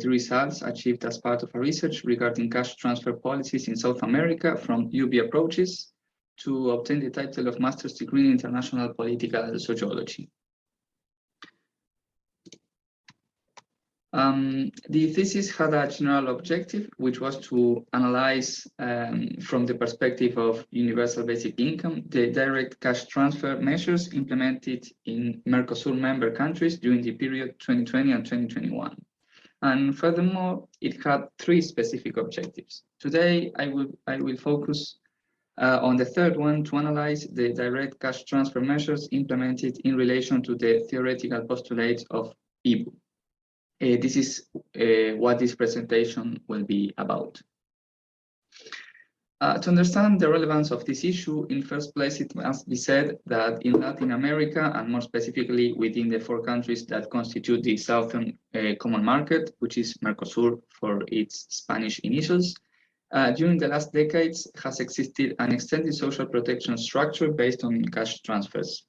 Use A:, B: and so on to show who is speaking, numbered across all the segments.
A: the results achieved as part of a research regarding cash transfer policies in South America from UBI approaches to obtain the title of Master's Degree in International Political Sociology. The thesis had a general objective, which was to analyze from the perspective of universal basic income, the direct cash transfer measures implemented in MERCOSUR member countries during the period 2020 and 2021. And furthermore, it had three specific objectives. Today, I will focus on the third one to analyze the direct cash transfer measures implemented in relation to the theoretical postulates of IBU. This is what this presentation will be about. To understand the relevance of this issue, in first place, it must be said that in Latin America, and more specifically within the 4 countries that constitute the Southern Common Market, which is MERCOSUR for its Spanish initials, during the last decades has existed an extended social protection structure based on cash transfers.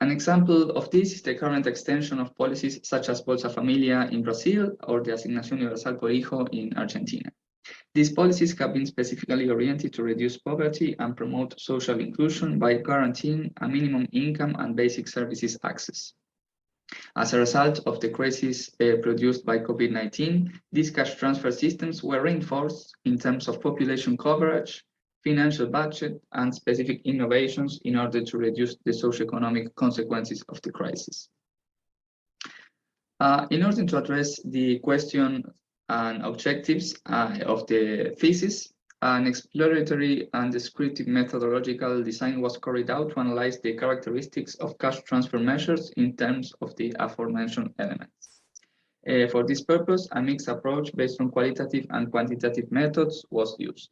A: An example of this is the current extension of policies such as Bolsa Familia in Brazil or the Asignación Universal por Hijo in Argentina. These policies have been specifically oriented to reduce poverty and promote social inclusion by guaranteeing a minimum income and basic services access. As a result of the crisis produced by COVID-19, these cash transfer systems were reinforced in terms of population coverage, financial budget, and specific innovations in order to reduce the socioeconomic consequences of the crisis. In order to address the question and objectives of the thesis, an exploratory and descriptive methodological design was carried out to analyze the characteristics of cash transfer measures in terms of the aforementioned elements. For this purpose, a mixed approach based on qualitative and quantitative methods was used.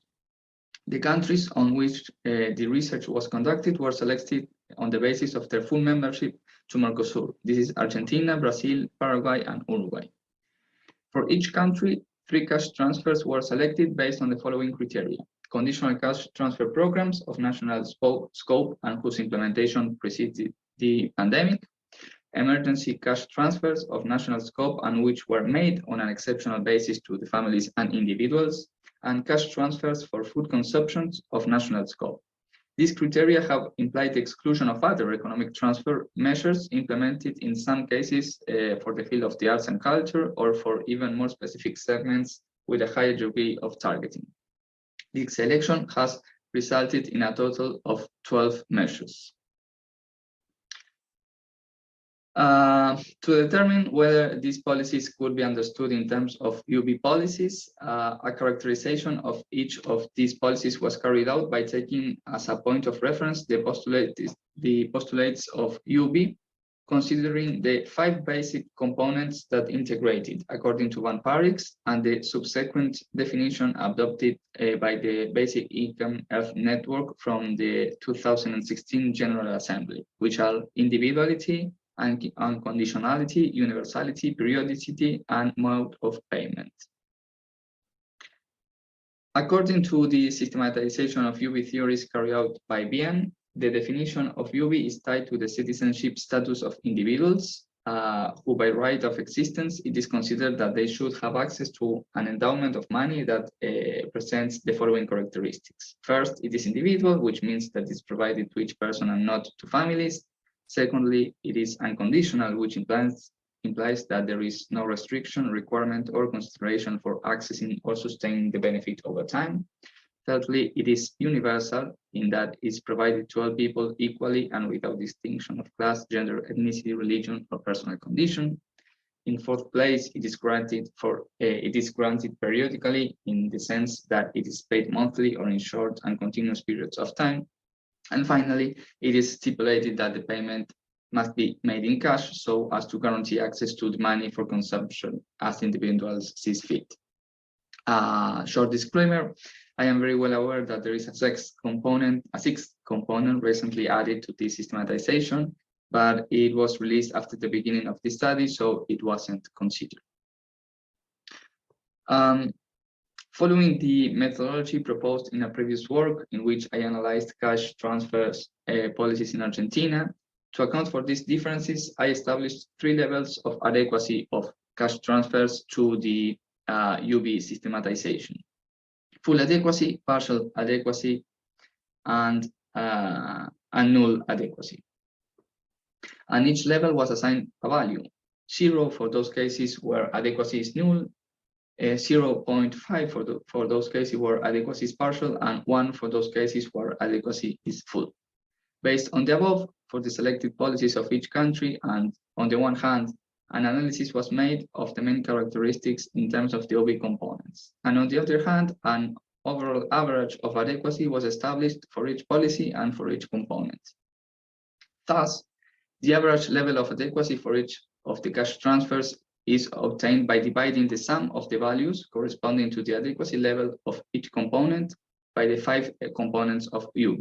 A: The countries on which the research was conducted were selected on the basis of their full membership to MERCOSUR. This is Argentina, Brazil, Paraguay, and Uruguay. For each country, 3 cash transfers were selected based on the following criteria: conditional cash transfer programs of national scope and whose implementation preceded the pandemic, emergency cash transfers of national scope and which were made on an exceptional basis to the families and individuals, and cash transfers for food consumption of national scope. These criteria have implied the exclusion of other economic transfer measures implemented in some cases for the field of the arts and culture, or for even more specific segments with a higher degree of targeting. The selection has resulted in a total of 12 measures. To determine whether these policies could be understood in terms of UB policies, a characterization of each of these policies was carried out by taking as a point of reference the postulates of UB, considering the 5 basic components that integrated according to Van Parijs and the subsequent definition adopted by the Basic Income Earth Network from the 2016 General Assembly, which are individuality, unconditionality, universality, periodicity, and mode of payment. According to the systematization of UB theories carried out by Bien, the definition of UB is tied to the citizenship status of individuals, who by right of existence, it is considered that they should have access to an endowment of money that presents the following characteristics. First, it is individual, which means that it's provided to each person and not to families. Secondly, it is unconditional, which implies that there is no restriction, requirement, or consideration for accessing or sustaining the benefit over time. Thirdly, it is universal in that it's provided to all people equally and without distinction of class, gender, ethnicity, religion, or personal condition. In fourth place, it is granted periodically in the sense that it is paid monthly or in short and continuous periods of time. And finally, it is stipulated that the payment must be made in cash so as to guarantee access to the money for consumption as individuals see fit. Short disclaimer, I am very well aware that there is a sixth component recently added to this systematization, but it was released after the beginning of the study, so it wasn't considered. Following the methodology proposed in a previous work in which I analyzed cash transfers policies in Argentina, to account for these differences, I established 3 levels of adequacy of cash transfers to the UB systematization. Full adequacy, partial adequacy, and null adequacy. And each level was assigned a value: 0 for those cases where adequacy is null, 0.5 for those cases where adequacy is partial, and 1 for those cases where adequacy is full. Based on the above, for the selected policies of each country, and on the one hand, an analysis was made of the main characteristics in terms of the OB components. And on the other hand, an overall average of adequacy was established for each policy and for each component. Thus, the average level of adequacy for each of the cash transfers is obtained by dividing the sum of the values corresponding to the adequacy level of each component by the 5 components of UB.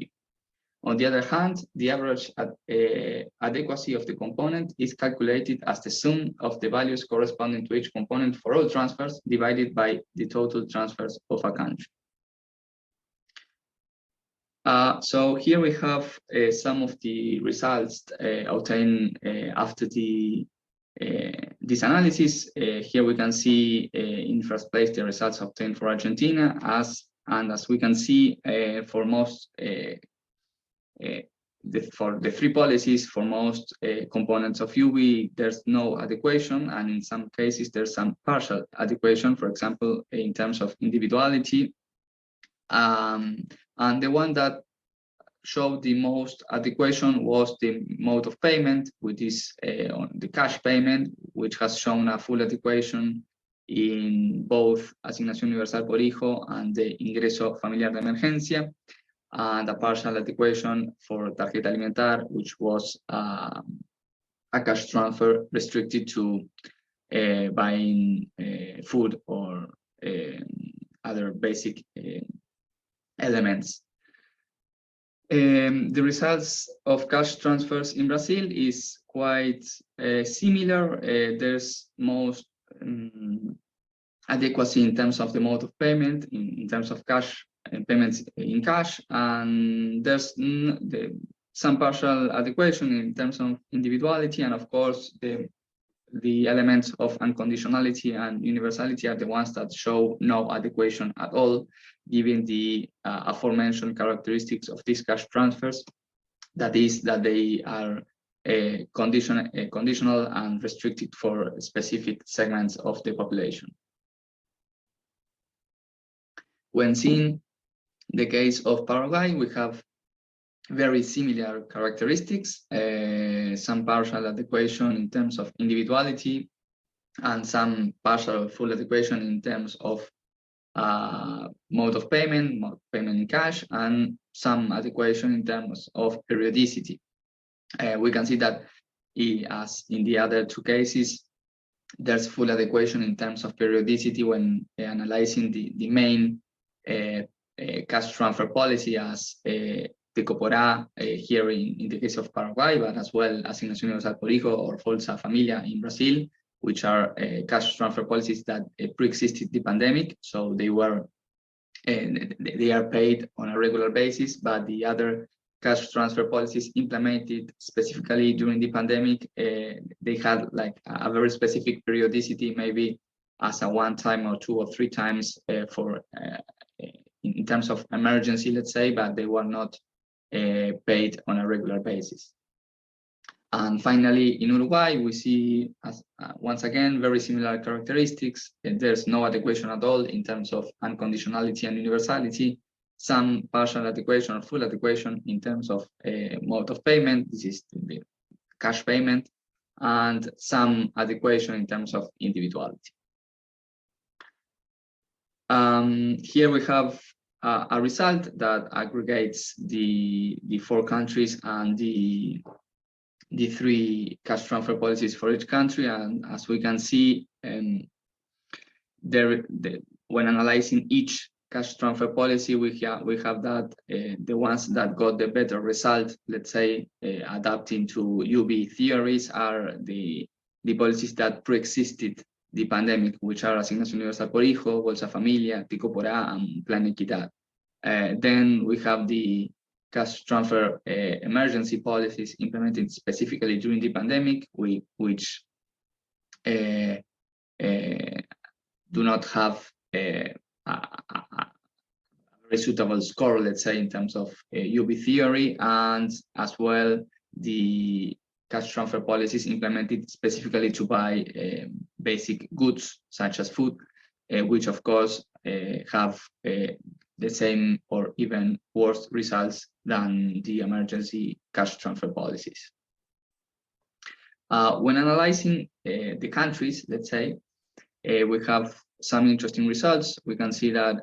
A: On the other hand, the average adequacy of the component is calculated as the sum of the values corresponding to each component for all transfers divided by the total transfers of a country. So here we have some of the results obtained after this analysis. Here we can see in first place the results obtained for Argentina, and as we can see for most for the 3 policies, for most components of UB, there's no adequation, and in some cases there's some partial adequation, for example, in terms of individuality. And the one that showed the most adequation was the mode of payment, which is the cash payment, which has shown a full adequation in both Asignación Universal por Hijo and the Ingreso Familiar de Emergencia, and a partial adequation for Tarjeta Alimentar, which was a cash transfer restricted to buying food or other basic elements. The results of cash transfers in Brazil is quite similar. There's most adequacy in terms of the mode of payment, in terms of cash payments in cash, and there's some partial adequation in terms of individuality, and of course the elements of unconditionality and universality are the ones that show no adequation at all, given the aforementioned characteristics of these cash transfers, that is, that they are conditional and restricted for specific segments of the population. When seeing the case of Paraguay, we have very similar characteristics, some partial adequation in terms of individuality, and some partial full adequation in terms of mode of payment in cash, and some adequation in terms of periodicity. We can see that, as in the other 2 cases, there's full adequation in terms of periodicity when analyzing the main cash transfer policy as the Coporá here in the case of Paraguay, but as well as Asignación Universal por Hijo or Bolsa Familia in Brazil, which are cash transfer policies that pre-existed the pandemic, so they are paid on a regular basis. But the other cash transfer policies implemented specifically during the pandemic, they had like a very specific periodicity, maybe as a 1 time or 2 or 3 times for in terms of emergency, let's say, but they were not paid on a regular basis. And finally, in Uruguay, we see, once again, very similar characteristics. There's no adequation at all in terms of unconditionality and universality, some partial adequation or full adequation in terms of mode of payment, this is the cash payment, and some adequation in terms of individuality. Here we have a result that aggregates the 4 countries and the 3 cash transfer policies for each country, and as we can see, when analyzing each cash transfer policy, we have that the ones that got the better result, let's say, adapting to UB theories, are the policies that pre-existed the pandemic, which are Asignación Universal por Hijo, Bolsa Familia, Coporá, and Plan Equidad. Then we have the cash transfer emergency policies implemented specifically during the pandemic, which do not have a very suitable score, let's say, in terms of UB theory, and as well the cash transfer policies implemented specifically to buy basic goods such as food, which of course have the same or even worse results than the emergency cash transfer policies. When analyzing the countries, let's say, we have some interesting results. We can see that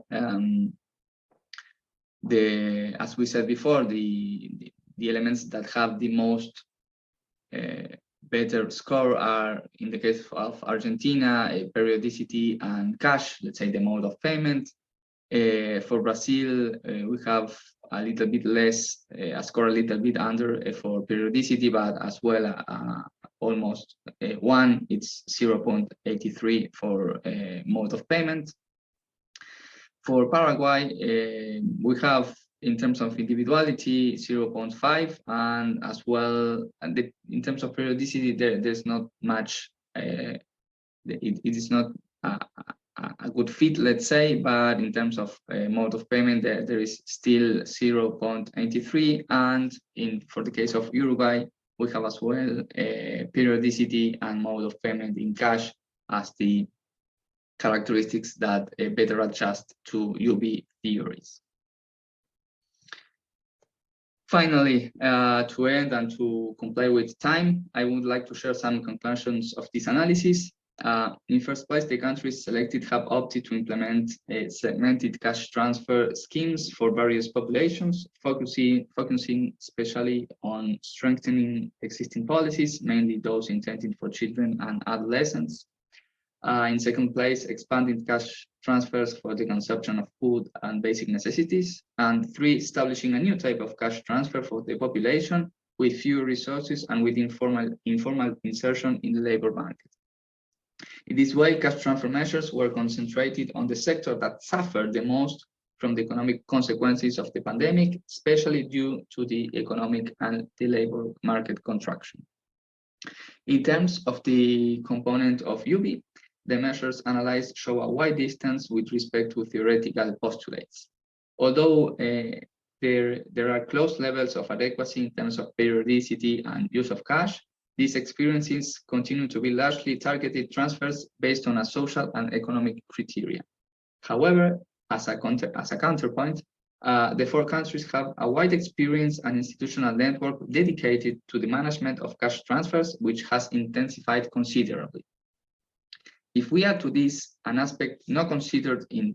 A: as we said before, the elements that have the most better score are, in the case of Argentina, periodicity and cash, let's say the mode of payment. For Brazil, we have a little bit less, a score a little bit under for periodicity, but as well almost 1, it's 0.83 for mode of payment. For Paraguay, we have, in terms of individuality, 0.5, and as well, in terms of periodicity, there's not much, it is not a good fit, let's say, but in terms of mode of payment, there is still 0.83, and for the case of Uruguay, we have as well periodicity and mode of payment in cash as the characteristics that better adjust to UB theories. Finally, to end and to comply with time, I would like to share some conclusions of this analysis. In first place, the countries selected have opted to implement segmented cash transfer schemes for various populations, focusing especially on strengthening existing policies, mainly those intended for children and adolescents. In second place, expanding cash transfers for the consumption of food and basic necessities. And 3, establishing a new type of cash transfer for the population with fewer resources and with informal insertion in the labor market. In this way, cash transfer measures were concentrated on the sector that suffered the most from the economic consequences of the pandemic, especially due to the economic and the labor market contraction. In terms of the component of UB, the measures analyzed show a wide distance with respect to theoretical postulates. Although there are close levels of adequacy in terms of periodicity and use of cash, these experiences continue to be largely targeted transfers based on a social and economic criteria. However, as a counterpoint, the 4 countries have a wide experience and institutional network dedicated to the management of cash transfers, which has intensified considerably. If we add to this an aspect not considered in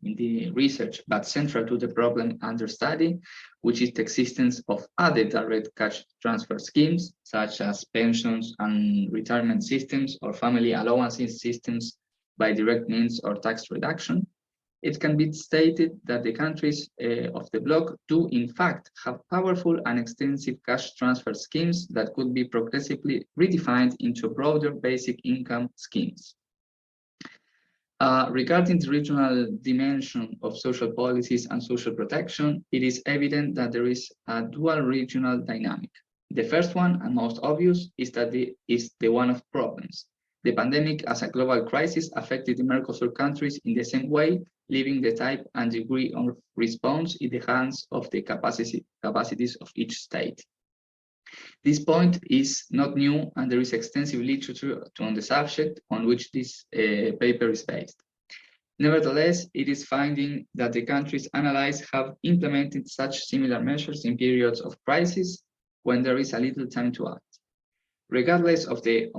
A: the research, but central to the problem under study, which is the existence of other direct cash transfer schemes, such as pensions and retirement systems or family allowances systems by direct means or tax reduction, it can be stated that the countries of the bloc do in fact have powerful and extensive cash transfer schemes that could be progressively redefined into broader basic income schemes. Regarding the regional dimension of social policies and social protection, it is evident that there is a dual regional dynamic. The first one, and most obvious, is the one of problems. The pandemic as a global crisis affected the MERCOSUR countries in the same way, leaving the type and degree of response in the hands of the capacities of each state. This point is not new, and there is extensive literature on the subject on which this paper is based. Nevertheless, it is finding that the countries analyzed have implemented such similar measures in periods of crisis when there is a little time to act. Regardless of the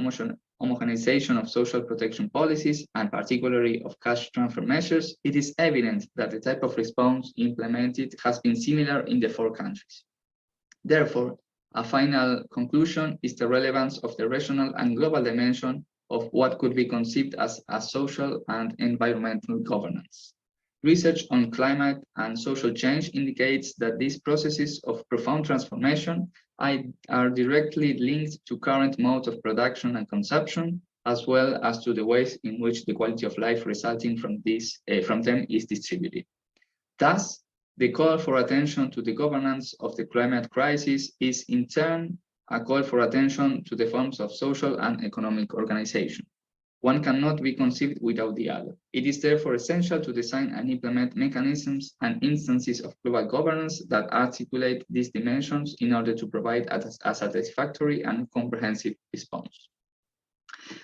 A: homogenization of social protection policies, and particularly of cash transfer measures, it is evident that the type of response implemented has been similar in the 4 countries. Therefore, a final conclusion is the relevance of the regional and global dimension of what could be conceived as a social and environmental governance. Research on climate and social change indicates that these processes of profound transformation are directly linked to current modes of production and consumption, as well as to the ways in which the quality of life resulting from them is distributed. Thus, the call for attention to the governance of the climate crisis is in turn a call for attention to the forms of social and economic organization. One cannot be conceived without the other. It is therefore essential to design and implement mechanisms and instances of global governance that articulate these dimensions in order to provide a satisfactory and comprehensive response.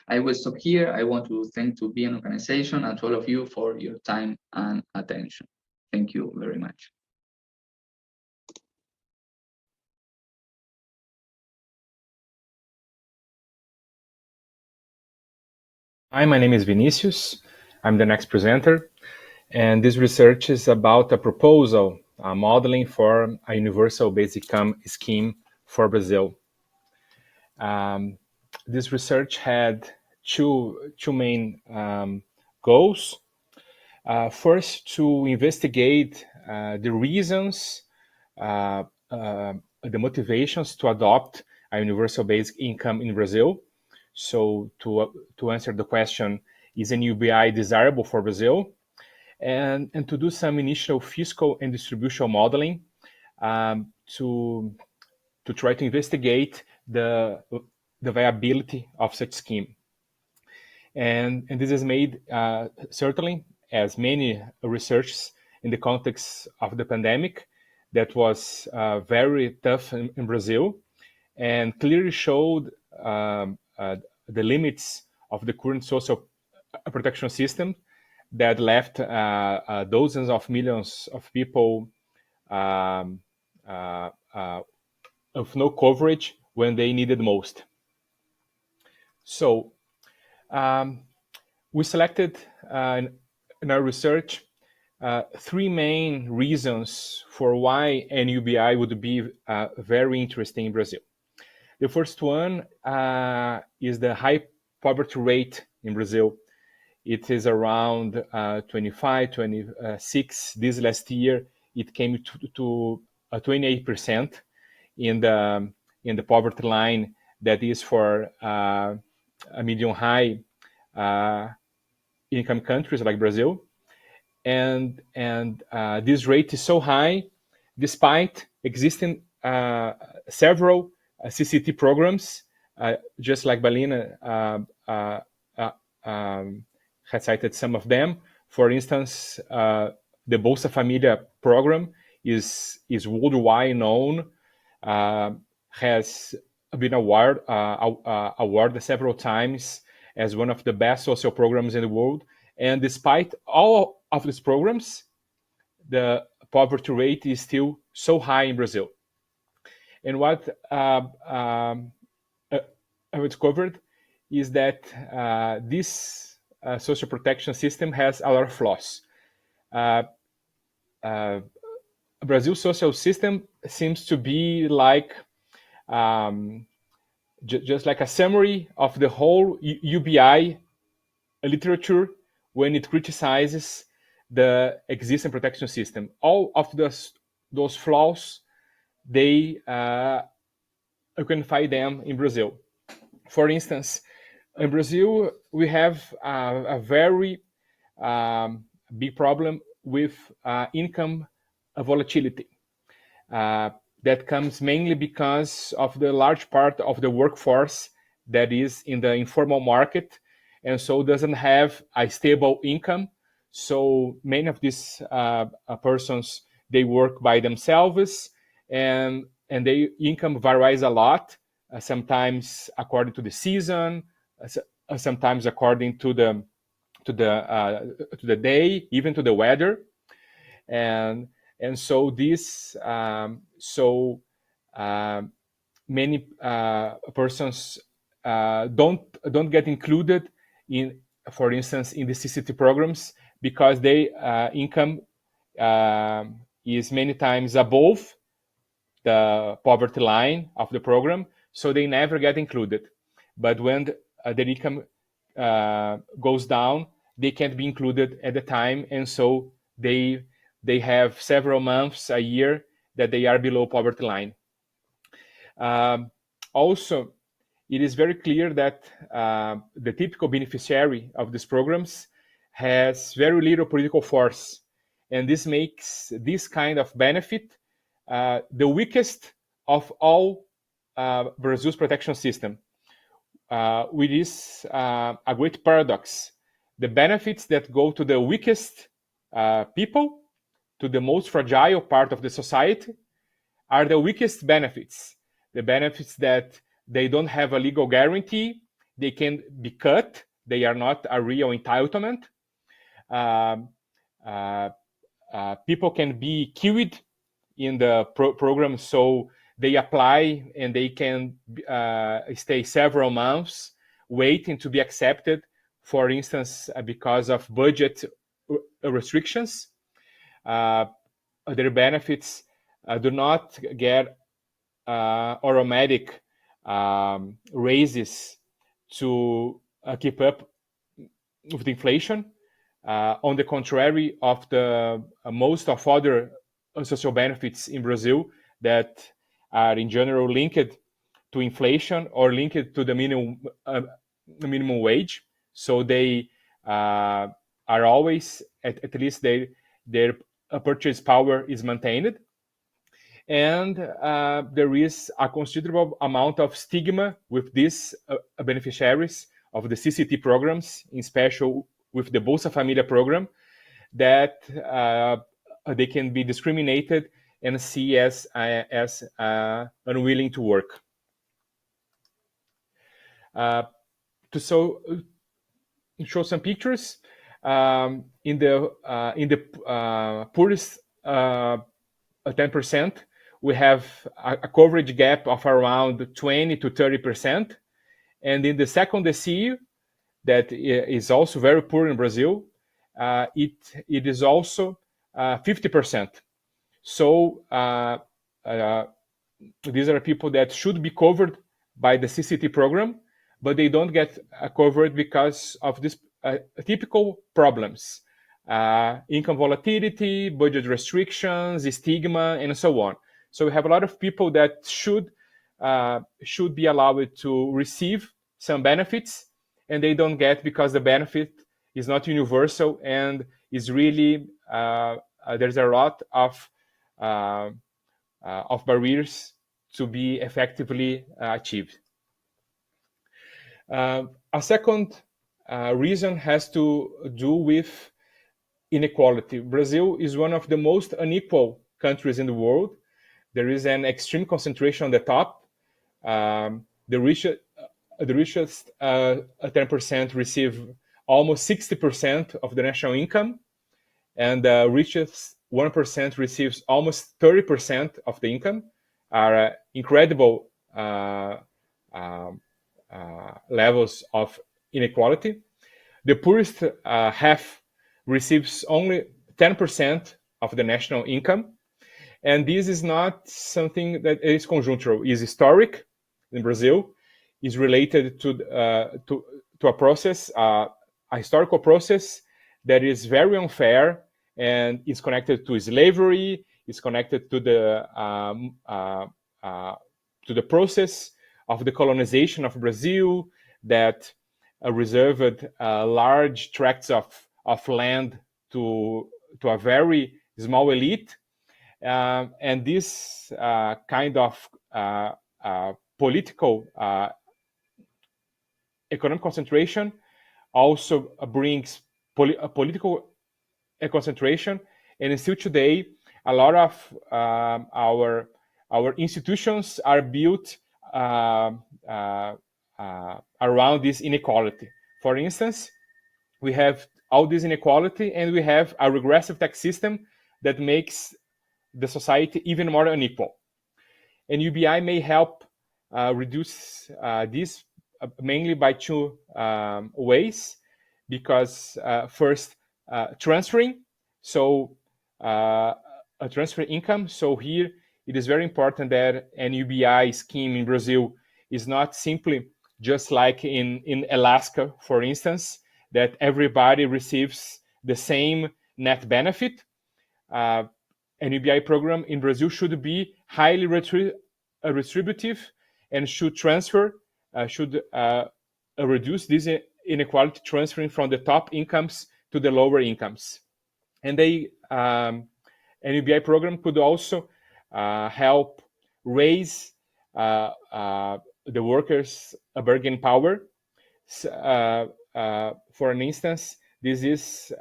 A: I will stop here. I want to thank to be an organization and to all of you for your time and attention. Thank you very much.
B: Hi, my name is Vinicus. I'm the next presenter. And this research is about a proposal, modeling for a universal basic income scheme for Brazil. This research had two main goals. First, to investigate the reasons, the motivations to adopt a universal basic income in Brazil. So to answer the question, is an UBI desirable for Brazil? And to do some initial fiscal and distributional modeling to try to investigate the viability of such scheme. And this is made certainly, as many researches in the context of the pandemic that was very tough in Brazil, and clearly showed the limits of the current social protection system that left dozens of millions of people of no coverage when they needed most. So we selected in our research three main reasons for why an UBI would be very interesting in Brazil. The first one is the high poverty rate in Brazil. It is around 25, 26. This last year, it came to 28% in the poverty line that is for a medium high income countries like Brazil. And this rate is so high despite existing several CCT programs, just like Balina had cited some of them. For instance, the Bolsa Familia Program is worldwide known, has been awarded several times as one of the best social programs in the world. And despite all of these programs, the poverty rate is still so high in Brazil. And what I discovered is that this social protection system has a lot of flaws. Brazil's social system seems to be like just like a summary of the whole UBI literature when it criticizes the existing protection system. All of those flaws, you can find them in Brazil. For instance, in Brazil, we have a very big problem with income volatility. That comes mainly because of the large part of the workforce that is in the informal market, and so doesn't have a stable income. So many of these persons, they work by themselves, and their income varies a lot, sometimes according to the season, sometimes according to the day, even to the weather. And so this many persons don't get included in, for instance, in the CCT programs, because their income is many times above the poverty line of the program, so they never get included. But when the income goes down, they can't be included at the time, and so they have several months, a year, that they are below poverty line. Also, it is very clear that the typical beneficiary of these programs has very little political force, and this makes this kind of benefit the weakest of all Brazil's protection system. with this a great paradox. The benefits that go to the weakest people, to the most fragile part of the society, are the weakest benefits. The benefits that they don't have a legal guarantee, they can be cut, they are not a real entitlement. Um, uh, People can be killed in the program, so they apply and they can stay several months waiting to be accepted, for instance, because of budget restrictions. Their benefits do not get automatic raises to keep up with inflation. On the contrary of the most of other social benefits in Brazil that are in general linked to inflation or linked to the minimum wage. So they are always, at least their purchase power is maintained. And there is a considerable amount of stigma with these beneficiaries of the CCT programs, in special with the Bolsa Familia Program, that they can be discriminated and see as unwilling to work. To show some pictures, in the poorest 10%, we have a coverage gap of around 20 to 30%. And in the second decile, that is also very poor in Brazil, it is also 50%. So these are people that should be covered by the CCT program, but they don't get covered because of these typical problems. Income volatility, budget restrictions, stigma, and so on. So we have a lot of people that should be allowed to receive some benefits, and they don't get because the benefit is not universal and is really there's a lot of barriers to be effectively achieved. A second reason has to do with inequality. Brazil is one of the most unequal countries in the world. There is an extreme concentration on the top. The richest 10% receive almost 60% of the national income, and the richest 1% receives almost 30% of the income. Are incredible levels of inequality. The poorest half receives only 10% of the national income. And this is not something that is conjunctural, is historic in Brazil, is related to a process, a historical process that is very unfair and is connected to slavery, is connected to the process of the colonization of Brazil that reserved large tracts of land to a very small elite. And this kind of political economic concentration also brings political concentration. And still today, a lot of our institutions are built around this inequality. For instance, we have all this inequality, and we have a regressive tax system that makes the society even more unequal. And UBI may help reduce this mainly by two ways. Because first, transferring, so transfer income. So here it is very important that an UBI scheme in Brazil is not simply just like in Alaska, for instance, that everybody receives the same net benefit. An UBI program in Brazil should be highly redistributive and should transfer, should reduce this inequality, transferring from the top incomes to the lower incomes. And an UBI program could also help raise the workers' bargaining power. For an instance, this is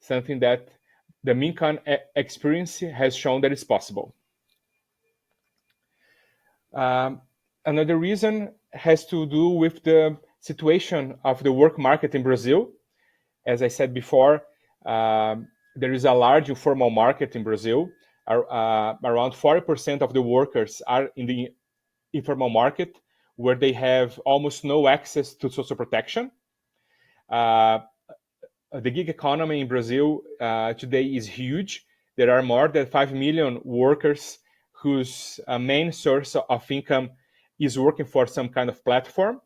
B: something that the MinCon experience has shown that it's possible. Another reason has to do with the situation of the work market in Brazil. As I said before, there is a large informal market in Brazil. Around 40% of the workers are in the informal market, where they have almost no access to social protection. The gig economy in Brazil today is huge. There are more than 5 million workers whose main source of income is working for some kind of platform.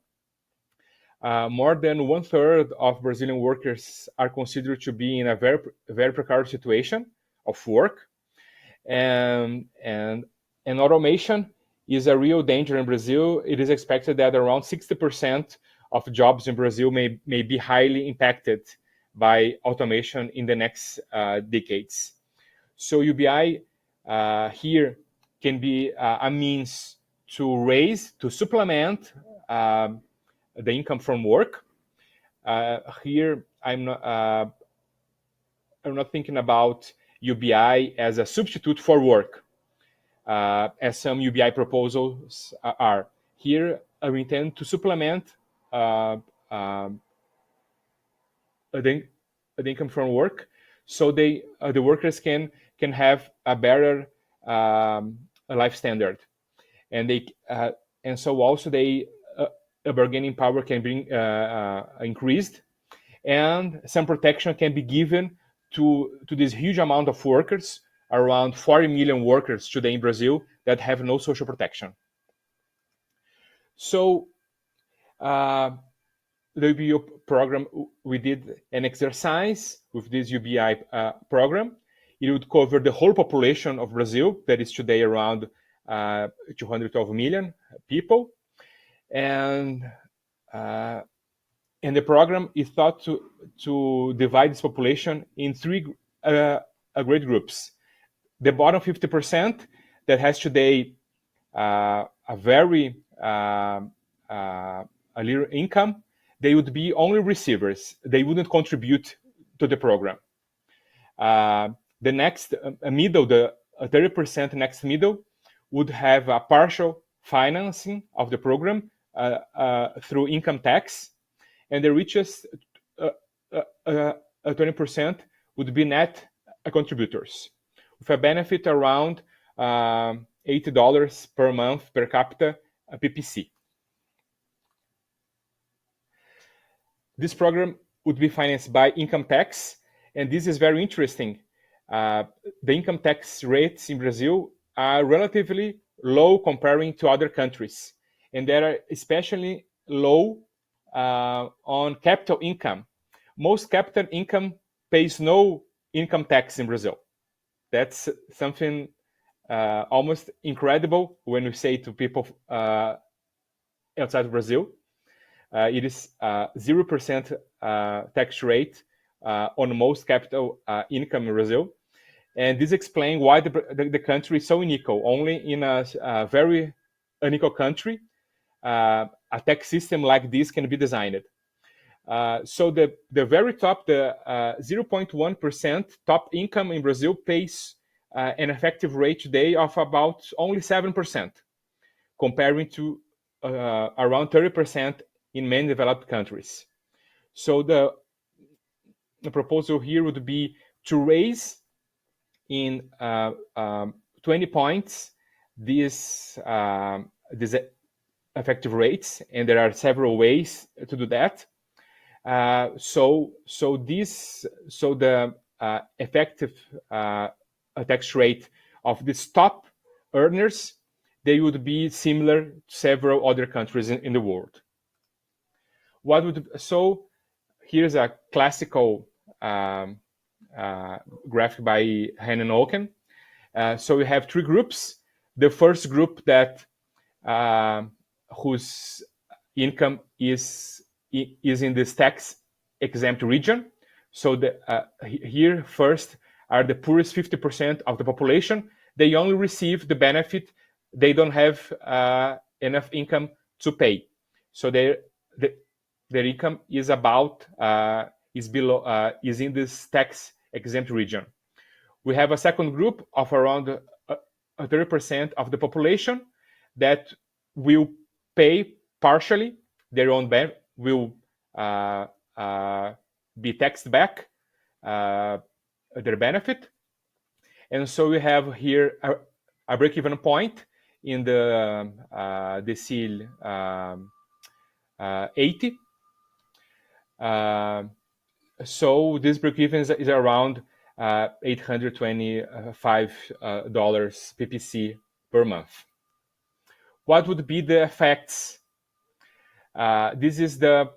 B: More than 1/3 of Brazilian workers are considered to be in a very, very precarious situation of work. And automation is a real danger in Brazil. It is expected that around 60% of jobs in Brazil may be highly impacted by automation in the next decades. So UBI here can be a means to supplement the income from work. Here, I'm not thinking about UBI as a substitute for work, as some UBI proposals are. Here, we intend to supplement the income from work, so the workers can have a better life standard, and so also the bargaining power can be increased, and some protection can be given to this huge amount of workers, around 40 million workers today in Brazil that have no social protection. So the UBI program, we did an exercise with this UBI program. It would cover the whole population of Brazil, that is today around 212 million people. And the program is thought to divide this population in three great groups. The bottom 50% that has today a very a little income, they would be only receivers. They wouldn't contribute to the program. The next middle, the 30% next middle, would have a partial financing of the program through income tax, and the richest 20% would be net contributors, with a benefit around $80 per month per capita PPC. This program would be financed by income tax, and this is very interesting. The income tax rates in Brazil are relatively low comparing to other countries, and they are especially low on capital income. Most capital income pays no income tax in Brazil. That's something almost incredible when we say to people outside Brazil. It is 0% tax rate on most capital income in Brazil. And this explains why the country is so unequal. Only in a very unequal country, a tax system like this can be designed. So the very top, the 0.1% top income in Brazil pays an effective rate today of about only 7%, comparing to around 30% in many developed countries. So the proposal here would be to raise in 20 points these effective rates, and there are several ways to do that. So the effective tax rate of these top earners, they would be similar to several other countries in the world. So here's a classical graphic by Hen and Auxilio. So we have three groups. The first group that whose income is in this tax exempt region. So here first are the poorest 50% of the population. They only receive the benefit. They don't have enough income to pay. So their income is about is in this tax exempt region. We have a second group of around 30% of the population that will pay partially their own will be taxed back their benefit. And so we have here a break-even point in the decile 80. So this break-even is around $825 PPC per month. What would be the effects? This is the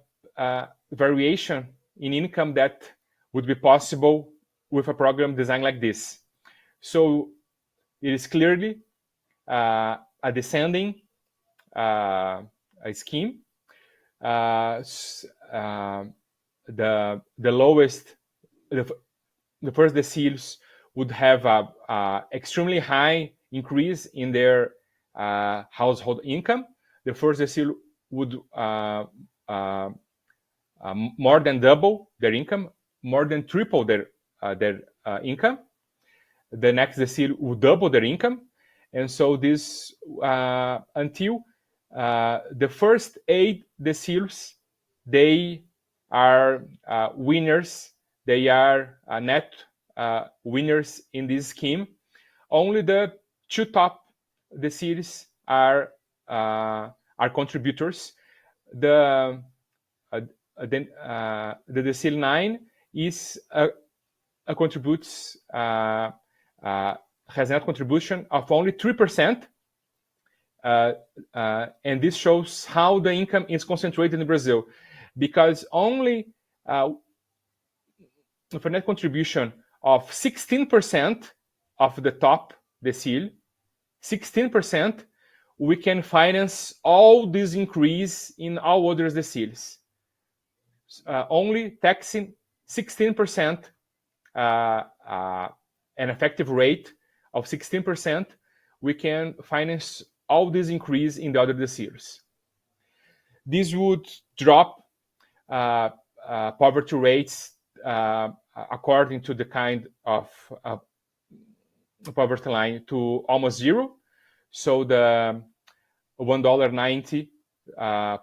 B: variation in income that would be possible with a program designed like this. So it is clearly a descending scheme. The lowest, the first deciles would have a extremely high increase in their household income. The first decile would more than double their income, more than triple their income. The next decile would double their income, and so this until the first 8 deciles, they are winners. They are net winners in this scheme. Only the 2 top deciles are contributors. The decile 9 is contributes has a net contribution of only 3%, and this shows how the income is concentrated in Brazil, because only with a net contribution of 16% of the top decile, 16%, we can finance all this increase in all other deciles. Only taxing 16%, an effective rate of 16%, we can finance all this increase in the other deciles. This would drop poverty rates according to the kind of poverty line to almost zero. So the $1.90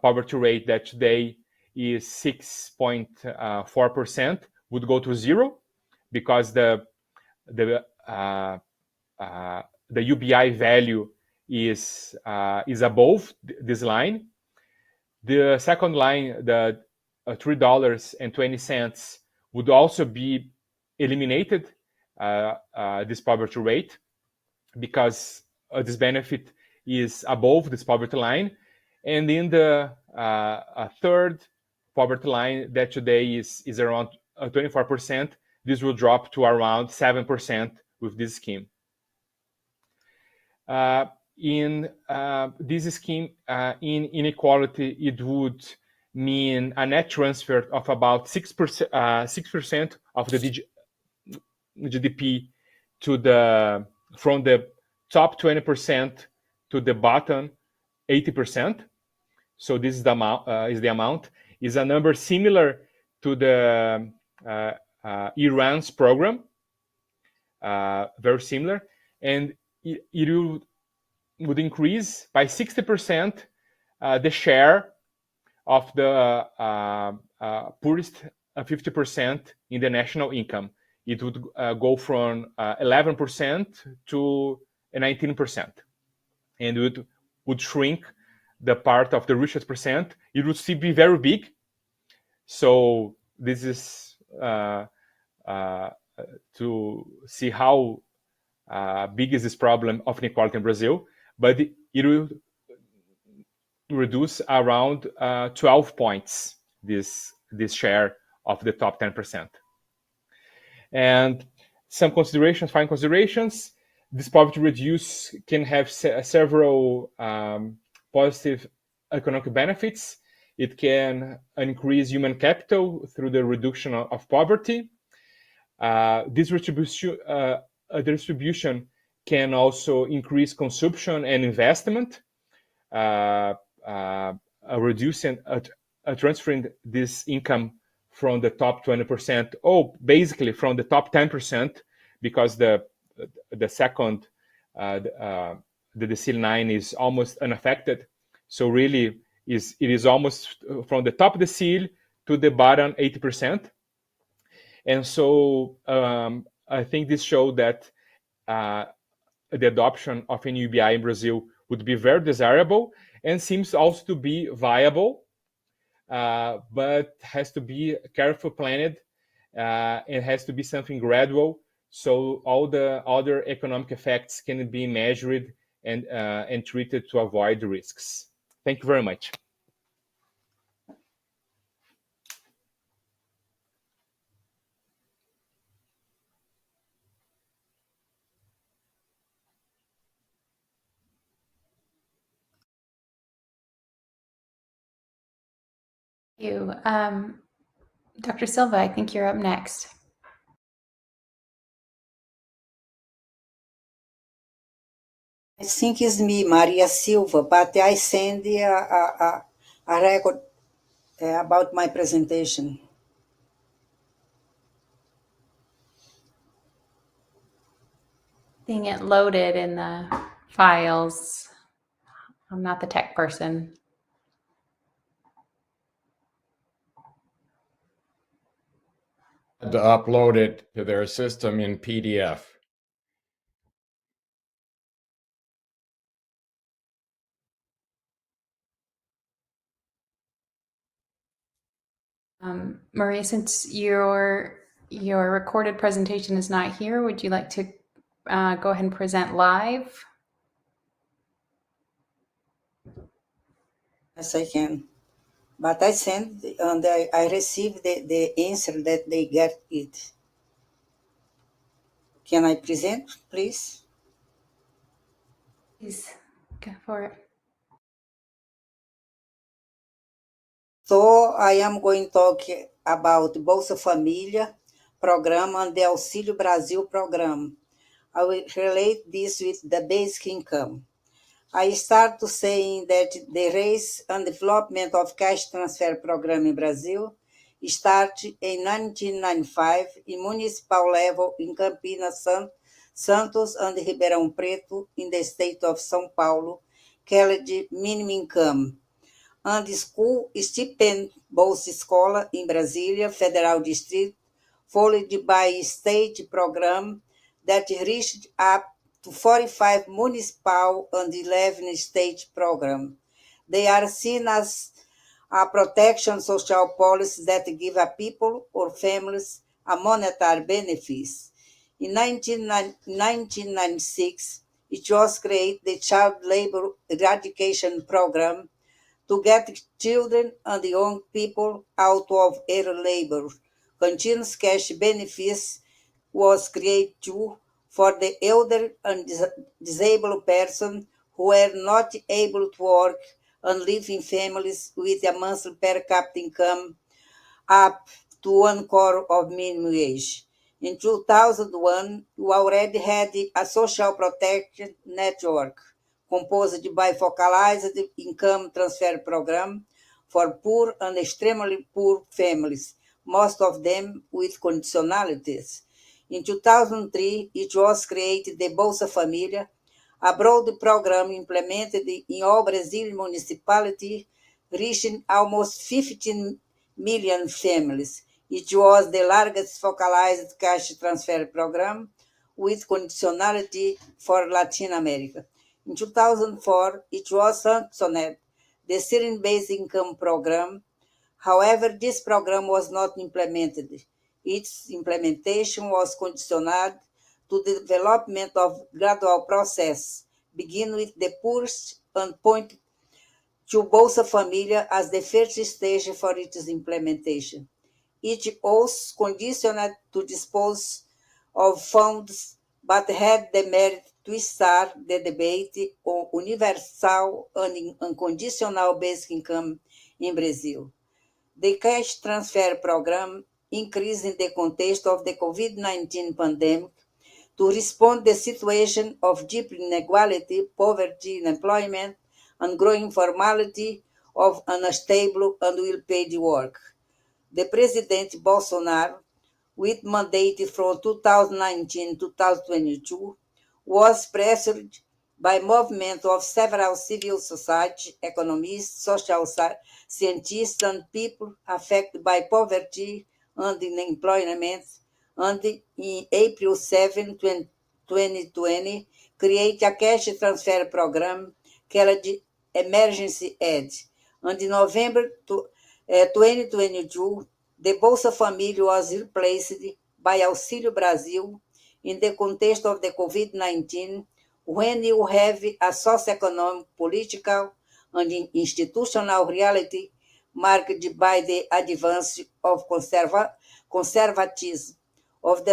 B: poverty rate that today is 6.4% would go to zero, because the UBI value is above this line. The second line, the $3.20, would also be eliminated, this poverty rate, because this benefit is above this poverty line. And in the third poverty line, that today is around 24%, this will drop to around 7% with this scheme. In this scheme, in inequality, it would mean a net transfer of about 6% of the GDP from the top 20% to the bottom 80%. So this is the amount. Is a number similar to the Iran's program, very similar, and it would increase by 60% the share of the poorest 50% in the national income. It would go from 11% to 19%, and it would shrink the part of the richest percent. It would still be very big. So this is to see how big is this problem of inequality in Brazil, but it will reduce around 12 points this share of the top 10%. And some considerations, fine considerations. This poverty reduce can have several positive economic benefits. It can increase human capital through the reduction of poverty. This distribution can also increase consumption and investment. reducing, transferring this income from the top 20%, or basically from the top 10%, because the second, the decile 9 is almost unaffected. So really, it is almost from the top decile to the bottom 80%. And so I think this showed that the adoption of an UBI in Brazil would be very desirable and seems also to be viable, but has to be carefully planned. It has to be something gradual, so all the other economic effects can be measured and treated to avoid risks. Thank you very much.
C: Thank you. Dr. Silva, I think you're up next.
D: I think it's me, Maria Silva, but I send a record about my presentation.
C: Seeing it loaded in the files. I'm not the tech person.
E: To upload it to their system in PDF.
C: Maria, since your recorded presentation is not here, would you like to go ahead and present live?
D: Yes, I can. But I sent and I received the answer that they get it. Can I present, please?
C: Please go for it.
D: So I am going to talk about Bolsa Familia Program and the Auxilio Brasil Program. I will relate this with the basic income. I start to saying that the raise and development of cash transfer program in Brazil started in 1995 in municipal level in Campinas, Santos and Ribeirão Preto in the state of São Paulo, called minimum income. And school stipend Bolsa Escola in Brasília, Federal District, followed by a state program that reached up to 45 municipal and 11 state programs. They are seen as a protection social policy that give a people or families a monetary benefits. In 1996, it was created the Child Labor Eradication Program to get children and young people out of early labor. Continuous cash benefits was created too for the elder and disabled persons who were not able to work and live in families with a monthly per capita income up to 1/4 of minimum wage. In 2001, we already had a social protection network composed by focalized income transfer program for poor and extremely poor families, most of them with conditionalities. In 2003, it was created the Bolsa Familia, a broad program implemented in all Brazilian municipalities, reaching almost 15 million families. It was the largest focalized cash transfer program with conditionality for Latin America. In 2004, it was sanctioned, the Syrian-based income program. However, this program was not implemented. Its implementation was conditioned to the development of gradual process, begin with the poorest and point to Bolsa Familia as the first stage for its implementation. It was conditioned to dispose of funds, but had the merit to start the debate on universal and unconditional basic income in Brazil. The cash transfer program increased in the context of the COVID-19 pandemic to respond to the situation of deep inequality, poverty, and unemployment, and growing formality of unstable and well-paid work. The President Bolsonaro, with mandate from 2019-2022, was pressured by movement of several civil society, economists, social scientists, and people affected by poverty and unemployment, and in April 7, 2020, create a cash transfer program called Emergency Aid. And in November 2022, the Bolsa Familia was replaced by Auxilio Brasil in the context of the COVID-19, when you have a socioeconomic, political, and institutional reality marked by the advance of conservatism, of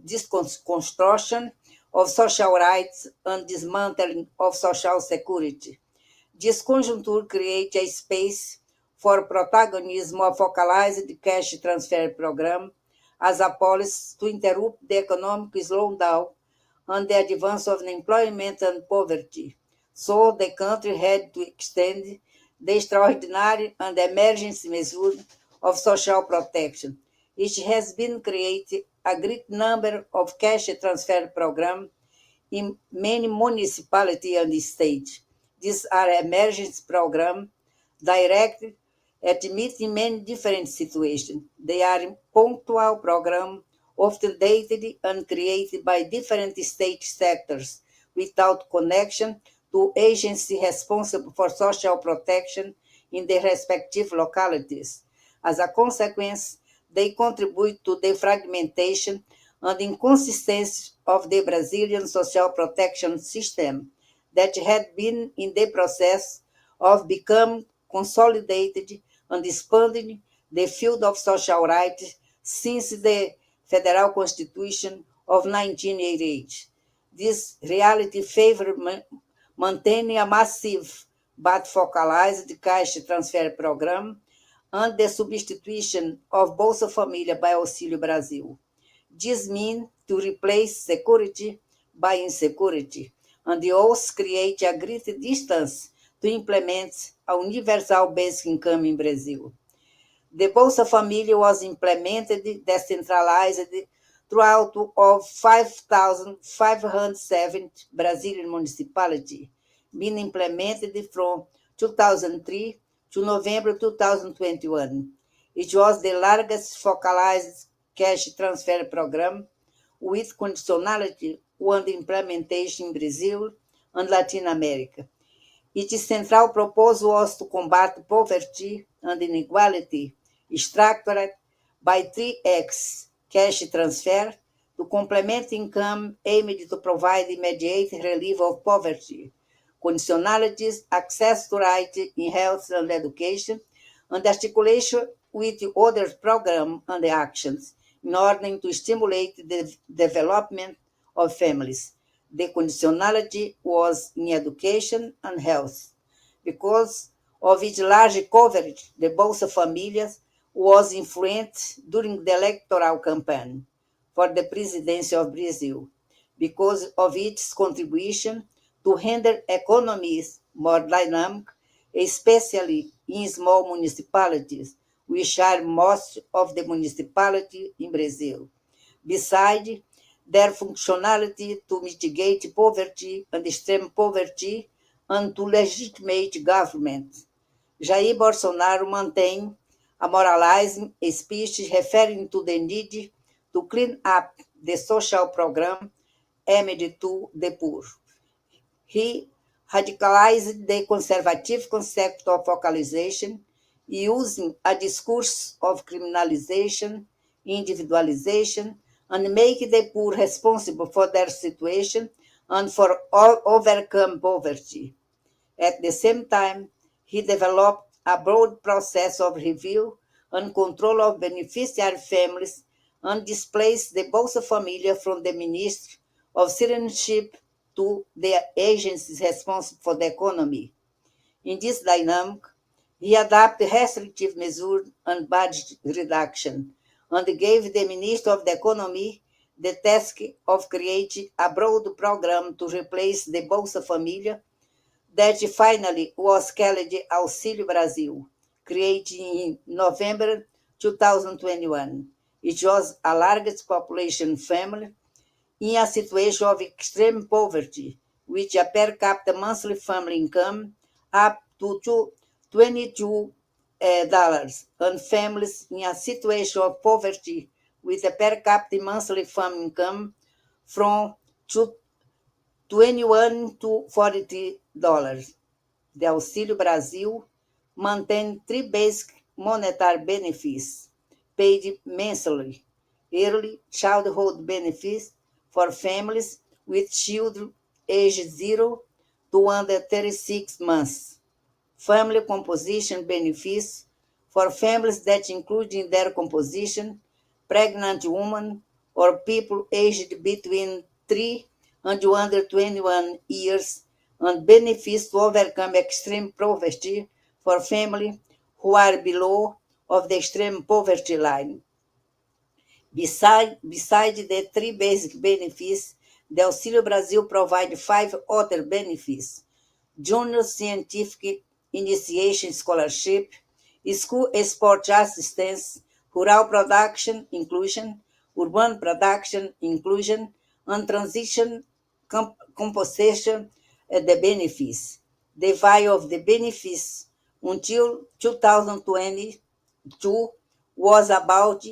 D: disconstruction of social rights, and dismantling of social security. This conjuncture creates a space for protagonism of focalized cash transfer program as a policy to interrupt the economic slowdown and the advance of unemployment and poverty. So the country had to extend the extraordinary and emergency measure of social protection. It has been created a great number of cash transfer programs in many municipalities and states. These are emergency programs directed at meeting many different situations. They are punctual programs, often dated and created by different state sectors without connection to agencies responsible for social protection in their respective localities. As a consequence, they contribute to the fragmentation and inconsistency of the Brazilian social protection system that had been in the process of becoming consolidated and expanding the field of social rights since the Federal Constitution of 1988. This reality favored maintaining a massive but focalized cash transfer program and the substitution of Bolsa Familia by Auxilio Brasil. This means to replace security by insecurity, and also create a great distance to implement a universal basic income in Brazil. The Bolsa Familia was implemented decentralized throughout of 5,570 Brazilian municipalities, being implemented from 2003 to November 2021. It was the largest focalized cash transfer program with conditionality on the implementation in Brazil and Latin America. Its central purpose was to combat poverty and inequality, structured by 3X cash transfer to complement income aimed to provide immediate relief of poverty, conditionalities, access to right in health and education, and articulation with other programs and actions in order to stimulate the development of families. The conditionality was in education and health. Because of its large coverage, the Bolsa Familia was influential during the electoral campaign for the presidency of Brazil, because of its contribution to render economies more dynamic, especially in small municipalities, which are most of the municipalities in Brazil. Besides their functionality to mitigate poverty and extreme poverty and to legitimate government. Jair Bolsonaro mantém a moralizing speech referring to the need to clean up the social program aimed to the poor. He radicalized the conservative concept of focalization, using a discourse of criminalization, individualization, and make the poor responsible for their situation and for overcome poverty. At the same time, he developed a broad process of review and control of beneficiary families and displaced the Bolsa Familia from the Ministry of Citizenship to the agencies responsible for the economy. In this dynamic, he adopted restrictive measures and budget reduction, and gave the Minister of the Economy the task of creating a broad program to replace the Bolsa Familia that finally was called Auxilio Brasil, created in November 2021. It was a largest population family in a situation of extreme poverty, with a per capita monthly family income up to $22, and families in a situation of poverty with a per capita monthly family income from $21 to $43. The Auxílio Brasil mantém three basic monetary benefits paid mensually: early childhood benefits for families with children aged 0 to under 36 months, family composition benefits for families that include in their composition pregnant women or people aged between 3 and under 21 years, and benefits to overcome extreme poverty for families who are below of the extreme poverty line. Beside the three basic benefits, the Auxílio Brasil provides 5 other benefits: junior scientific initiation scholarship, school sport assistance, rural production inclusion, urban production inclusion, and transition compensation the benefits. The value of the benefits until 2022 was about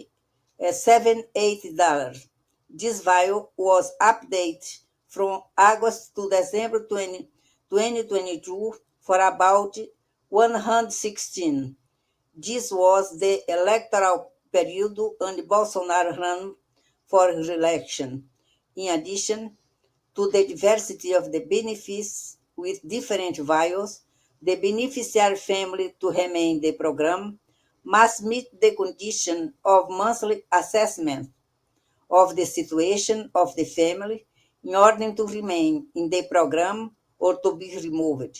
D: $78. This value was updated from August to December 2022 for about 116. This was the electoral period and Bolsonaro ran for re-election. In addition to the diversity of the benefits with different values, the beneficiary family to remain in the program must meet the condition of monthly assessment of the situation of the family in order to remain in the program or to be removed.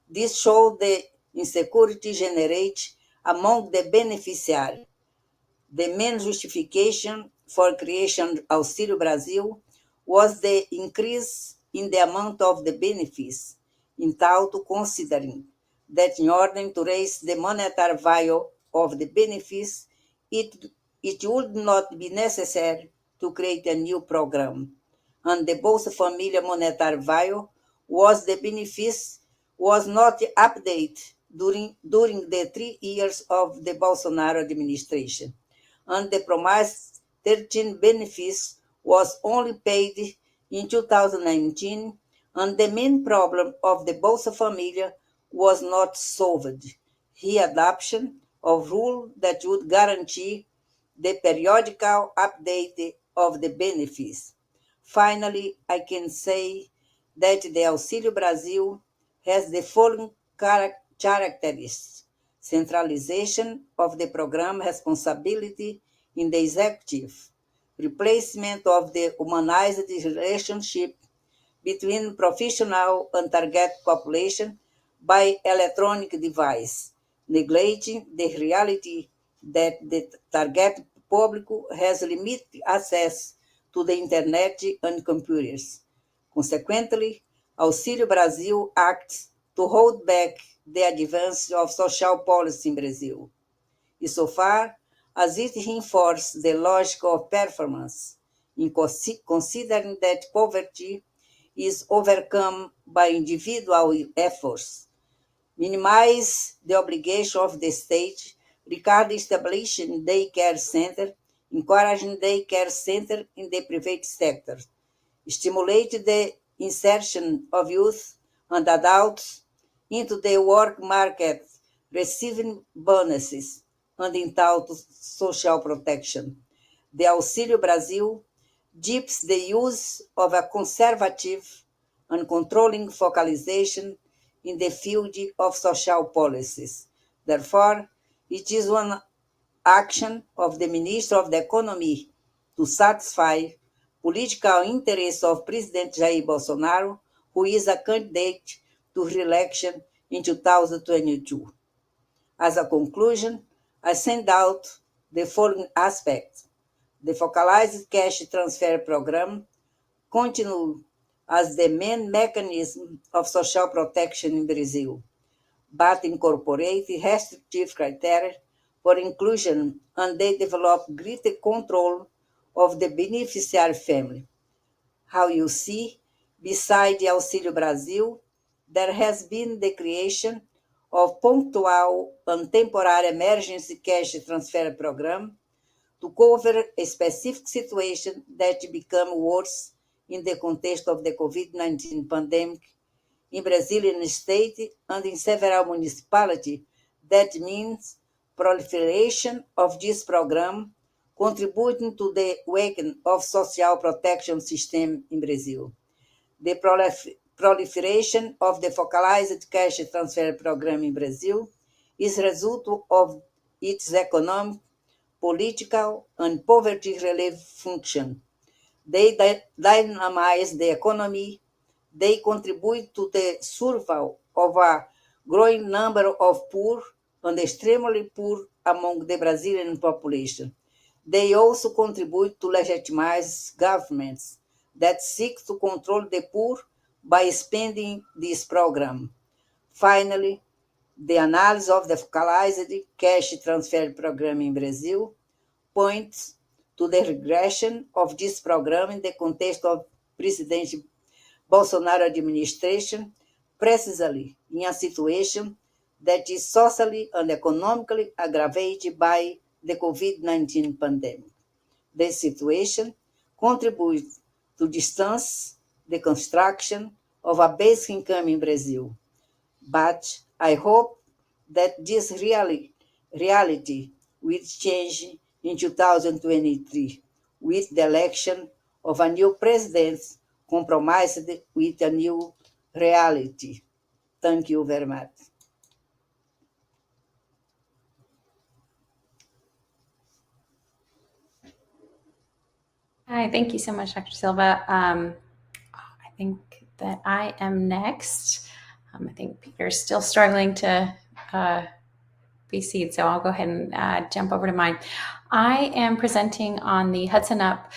D: This shows the insecurity generated among the beneficiaries. The main justification for creation of Auxílio Brasil was the increase in the amount of the benefits, entitled considering that in order to raise the monetary value of the benefits, it would not be necessary to create a new program. And the Bolsa Familia monetary value was the benefits was not updated during the 3 years of the Bolsonaro administration, and the promised 13 benefits was only paid in 2019, and the main problem of the Bolsa Familia was not solved: readoption of rule that would guarantee the periodical update of the benefits. Finally, I can say that the Auxílio Brasil has the following characteristics: centralization of the program responsibility in the executive, replacement of the humanized relationship between professional and target population by electronic device, neglecting the reality that the target public has limited access to the internet and computers. Consequently, Auxílio Brasil acts to hold back the advance of social policy in Brazil, insofar as it reinforces the logic of performance, in considering that poverty is overcome by individual efforts, minimize the obligation of the state regarding establishing daycare center, encouraging daycare center in the private sector, stimulate the insertion of youth and adults into the work market, receiving bonuses and entitled social protection. The Auxílio Brasil dips the use of a conservative and controlling focalization in the field of social policies. Therefore, it is one action of the Minister of the Economy to satisfy political interests of President Jair Bolsonaro, who is a candidate to re-election in 2022. As a conclusion, I send out the following aspects: the focalized cash transfer program continues as the main mechanism of social protection in Brazil, but incorporate restrictive criteria for inclusion, and they develop greater control of the beneficiary family. How you see, beside the Auxilio Brasil, there has been the creation of punctual and temporary emergency cash transfer program to cover a specific situation that become worse in the context of the COVID-19 pandemic in Brazilian state and in several municipalities. That means proliferation of this program contributing to the weakening of social protection system in Brazil. The proliferation of the focalized cash transfer program in Brazil is a result of its economic, political, and poverty relief function. They dynamize the economy. They contribute to the survival of a growing number of poor and extremely poor among the Brazilian population. They also contribute to legitimize governments that seek to control the poor by spending this program. Finally, the analysis of the focalized cash transfer program in Brazil points to the regression of this program in the context of President Bolsonaro administration, precisely in a situation that is socially and economically aggravated by the COVID-19 pandemic. This situation contributes to distance the construction of a basic income in Brazil. But I hope that this reality will change in 2023 with the election of a new president compromised with a new reality. Thank you very much.
C: Hi, thank you so much, Dr. Silva. I think that I am next. I think Peter's still struggling to be seated, so I'll go ahead and jump over to mine. I am presenting on the Hudson UP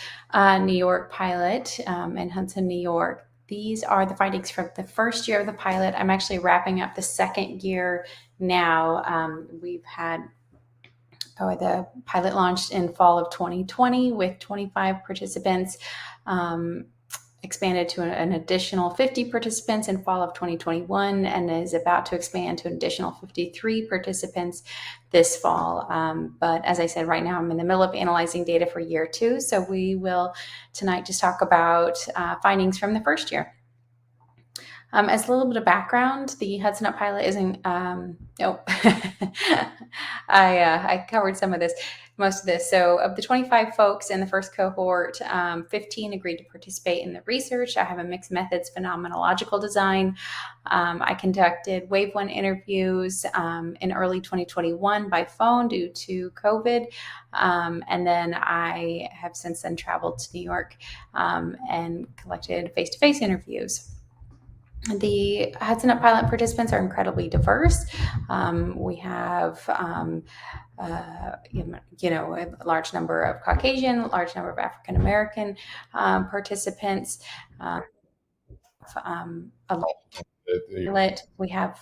C: New York pilot in Hudson, New York. These are the findings from the first year of the pilot. I'm actually wrapping up the second year now. We've had the pilot launched in fall of 2020 with 25 participants, expanded to an additional 50 participants in fall of 2021, and is about to expand to an additional 53 participants this fall. But as I said, right now I'm in the middle of analyzing data for year 2. So we will tonight just talk about findings from the first year. As a little bit of background, the Hudson UP pilot isn't, I covered most of this. So of the 25 folks in the first cohort, 15 agreed to participate in the research. I have a mixed methods phenomenological design. I conducted wave 1 interviews in early 2021 by phone due to COVID. And then I have since then traveled to New York and collected face-to-face interviews. The Hudson UP pilot participants are incredibly diverse. We have, a large number of Caucasian, a large number of African American participants. We have.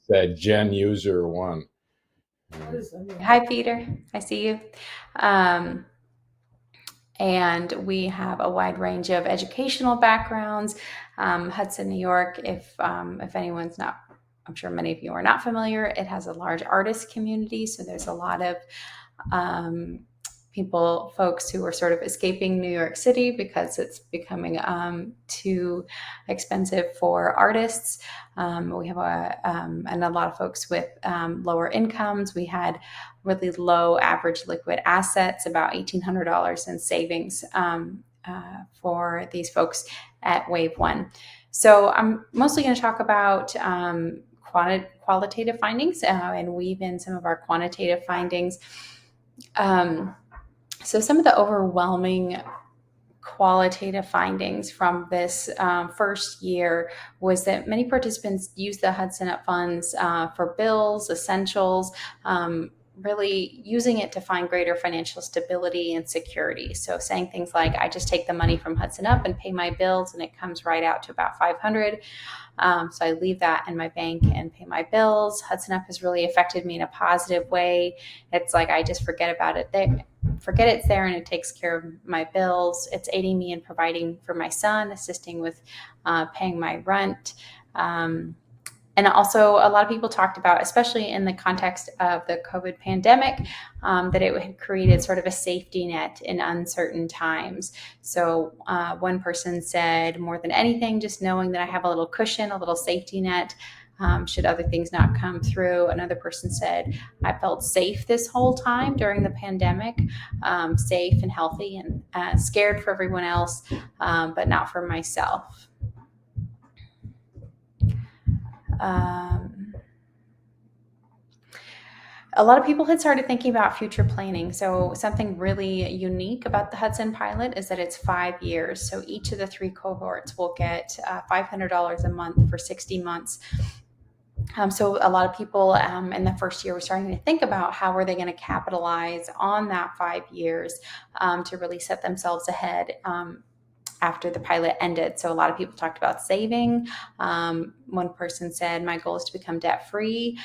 E: That Gen User 1.
C: Hi, Peter. I see you. And we have a wide range of educational backgrounds. Hudson, New York, if anyone's not, I'm sure many of you are not familiar, it has a large artist community. So there's a lot of folks who are sort of escaping New York City because it's becoming too expensive for artists. We have and a lot of folks with lower incomes. We had really low average liquid assets, about $1,800 in savings for these folks at Wave 1. So I'm mostly going to talk about qualitative findings and weave in some of our quantitative findings. So some of the overwhelming qualitative findings from this first year was that many participants used the Hudson UP funds for bills, essentials, really using it to find greater financial stability and security. So saying things like, I just take the money from Hudson Up and pay my bills, and it comes right out to about $500. So I leave that in my bank and pay my bills. Hudson Up has really affected me in a positive way. It's like I just forget about it there. Forget it's there, and it takes care of my bills. It's aiding me in providing for my son, assisting with paying my rent. And also, a lot of people talked about, especially in the context of the COVID pandemic, that it had created sort of a safety net in uncertain times. So one person said, more than anything, just knowing that I have a little cushion, a little safety net, should other things not come through. Another person said, I felt safe this whole time during the pandemic, safe and healthy, and scared for everyone else, but not for myself. A lot of people had started thinking about future planning. So something really unique about the Hudson pilot is that it's 5 years. So each of the 3 cohorts will get $500 a month for 60 months. So a lot of people in the first year were starting to think about how are they going to capitalize on that 5 years to really set themselves ahead after the pilot ended. So a lot of people talked about saving. One person said, my goal is to become debt-free,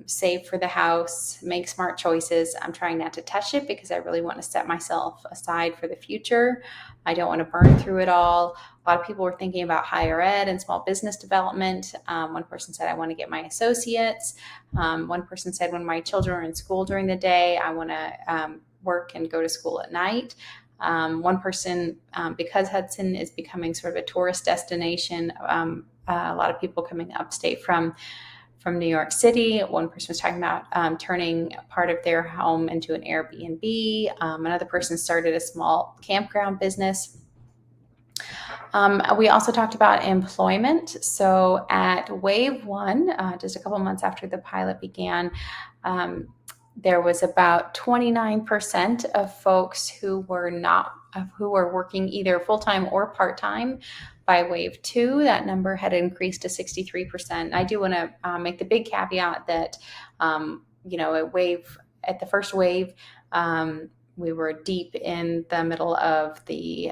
C: save for the house, make smart choices. I'm trying not to touch it because I really want to set myself aside for the future. I don't want to burn through it all. A lot of people were thinking about higher ed and small business development. One person said, I want to get my associates. One person said, when my children are in school during the day, I want to work and go to school at night. One person, because Hudson is becoming sort of a tourist destination, a lot of people coming upstate from New York City. One person was talking about turning part of their home into an Airbnb. Another person started a small campground business. We also talked about employment. So at wave 1, just a couple months after the pilot began, there was about 29% of folks who were working either full-time or part-time. By wave 2, that number had increased to 63%. I do want to make the big caveat that, at the first wave, we were deep in the middle of the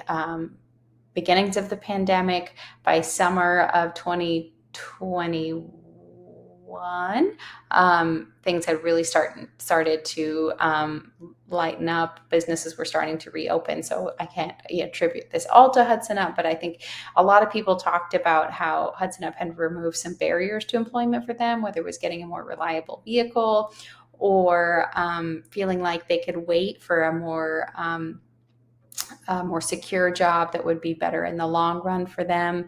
C: beginnings of the pandemic. By summer of 2021, things had really started to lighten up. Businesses were starting to reopen. So I can't attribute this all to Hudson Up, but I think a lot of people talked about how Hudson Up had removed some barriers to employment for them, whether it was getting a more reliable vehicle or feeling like they could wait for a more secure job that would be better in the long run for them.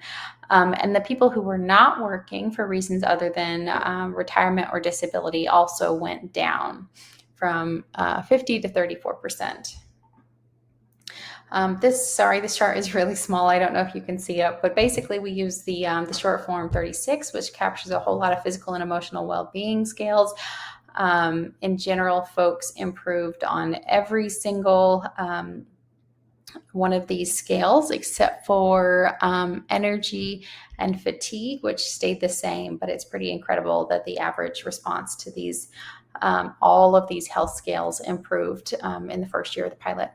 C: And the people who were not working for reasons other than retirement or disability also went down from 50 to 34%. This chart is really small. I don't know if you can see it, but basically we use the short form 36, which captures a whole lot of physical and emotional well-being scales. In general, folks improved on every single one of these scales except for energy and fatigue, which stayed the same, but it's pretty incredible that the average response to these all of these health scales improved in the first year of the pilot.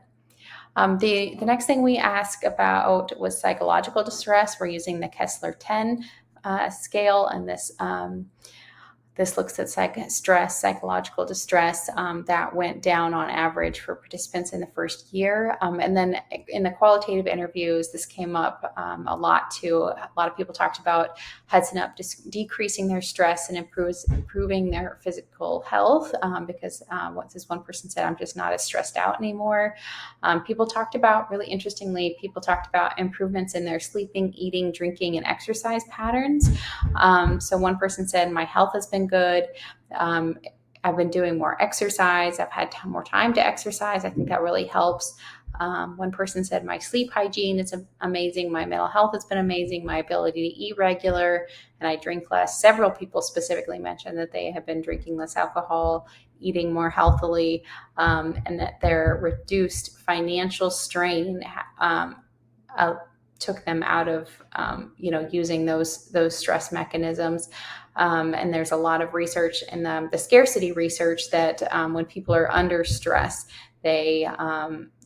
C: The next thing we asked about was psychological distress. We're using the Kessler-10 scale, and this looks at psychological distress that went down on average for participants in the first year. And then in the qualitative interviews, this came up a lot too. A lot of people talked about Hudson Up decreasing their stress and improving their physical health because what this one person said, I'm just not as stressed out anymore. People talked about, really interestingly, improvements in their sleeping, eating, drinking, and exercise patterns. So one person said, my health has been good. I've been doing more exercise. I've had more time to exercise. I think that really helps. One person said, my sleep hygiene is amazing. My mental health has been amazing. My ability to eat regular, and I drink less. Several people specifically mentioned that they have been drinking less alcohol, eating more healthily, and that their reduced financial strain took them out of, using those stress mechanisms. And there's a lot of research in the scarcity research that when people are under stress, they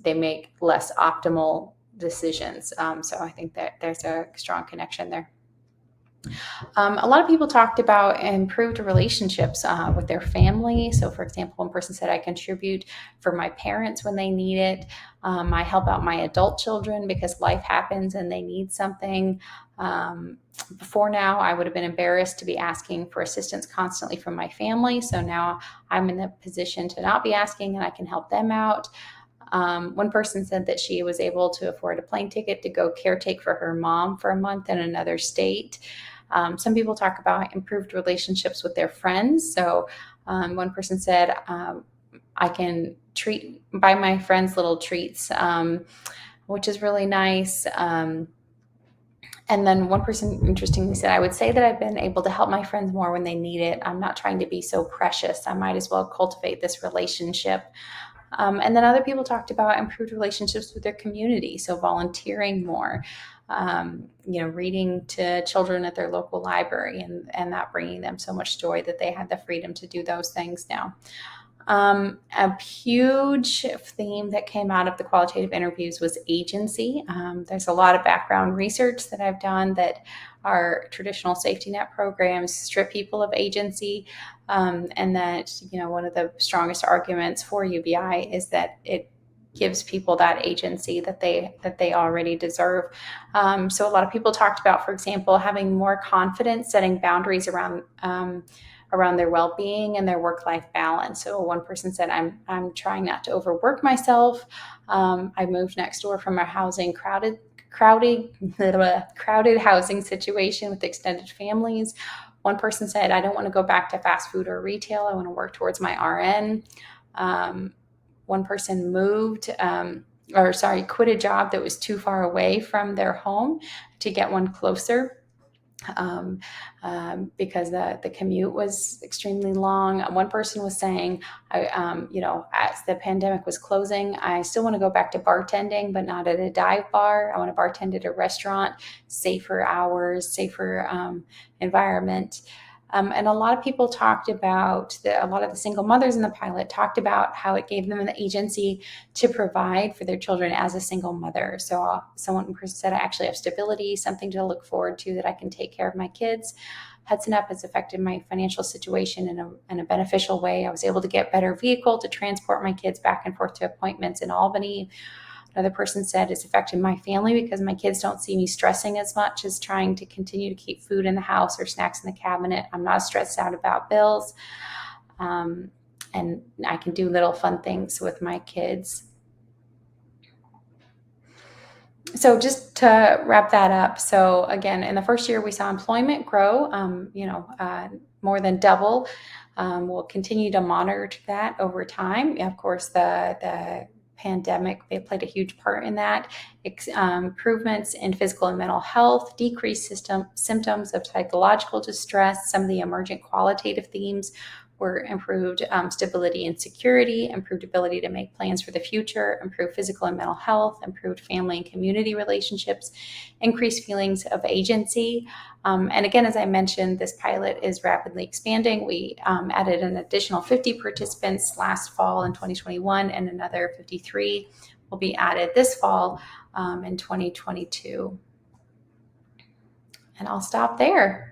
C: make less optimal decisions. So I think that there's a strong connection there. A lot of people talked about improved relationships with their family. So, for example, one person said, I contribute for my parents when they need it. I help out my adult children because life happens and they need something. Before now, I would have been embarrassed to be asking for assistance constantly from my family. So now I'm in the position to not be asking, and I can help them out. One person said that she was able to afford a plane ticket to go caretake for her mom for a month in another state. Some people talk about improved relationships with their friends. So one person said, I can buy my friends little treats, which is really nice. And then one person interestingly said, I would say that I've been able to help my friends more when they need it. I'm not trying to be so precious. I might as well cultivate this relationship. And then other people talked about improved relationships with their community. So volunteering more, reading to children at their local library and that bringing them so much joy that they had the freedom to do those things now. A huge theme that came out of the qualitative interviews was agency. There's a lot of background research that I've done that our traditional safety net programs strip people of agency, and that one of the strongest arguments for UBI is that it gives people that agency that they already deserve. So a lot of people talked about, for example, having more confidence setting boundaries around their well-being and their work-life balance. So one person said, I'm trying not to overwork myself. I moved next door from a crowded housing situation with extended families. One person said, I don't want to go back to fast food or retail. I want to work towards my RN. One person quit a job that was too far away from their home to get one closer. Because the commute was extremely long. One person was saying, as the pandemic was closing, I still want to go back to bartending, but not at a dive bar. I want to bartend at a restaurant, safer hours, safer environment. And a lot of people talked about, a lot of the single mothers in the pilot talked about how it gave them the agency to provide for their children as a single mother. So someone said, I actually have stability, something to look forward to, that I can take care of my kids. Hudson UP has affected my financial situation in a beneficial way. I was able to get better vehicle to transport my kids back and forth to appointments in Albany. Another person said, it's affected my family because my kids don't see me stressing as much as trying to continue to keep food in the house or snacks in the cabinet. I'm not stressed out about bills. And I can do little fun things with my kids. So just to wrap that up. So again, in the first year, we saw employment grow, more than double. We'll continue to monitor that over time. Of course, the pandemic, they played a huge part in that. Improvements in physical and mental health, decreased symptoms of psychological distress. Some of the emergent qualitative themes were improved stability and security, improved ability to make plans for the future, improved physical and mental health, improved family and community relationships, increased feelings of agency. And again, as I mentioned, this pilot is rapidly expanding. We added an additional 50 participants last fall in 2021, and another 53 will be added this fall in 2022. And I'll stop there.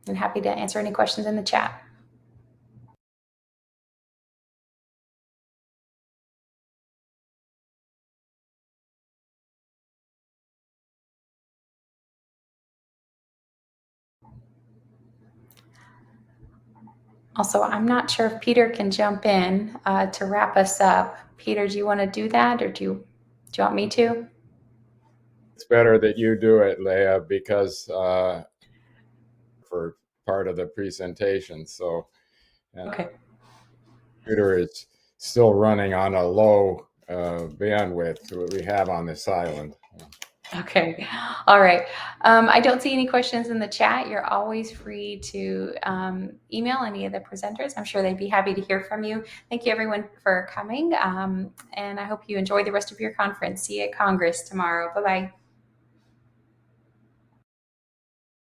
C: I'm happy to answer any questions in the chat. Also, I'm not sure if Peter can jump in to wrap us up. Peter, do you want to do that, or do you want me to?
E: It's better that you do it, Leah, because for part of the presentation. So
C: Okay.
E: Computer is still running on a low bandwidth that we have on this island.
C: Okay. All right. I don't see any questions in the chat. You're always free to email any of the presenters. I'm sure they'd be happy to hear from you. Thank you, everyone, for coming. And I hope you enjoy the rest of your conference. See you at Congress tomorrow. Bye-bye.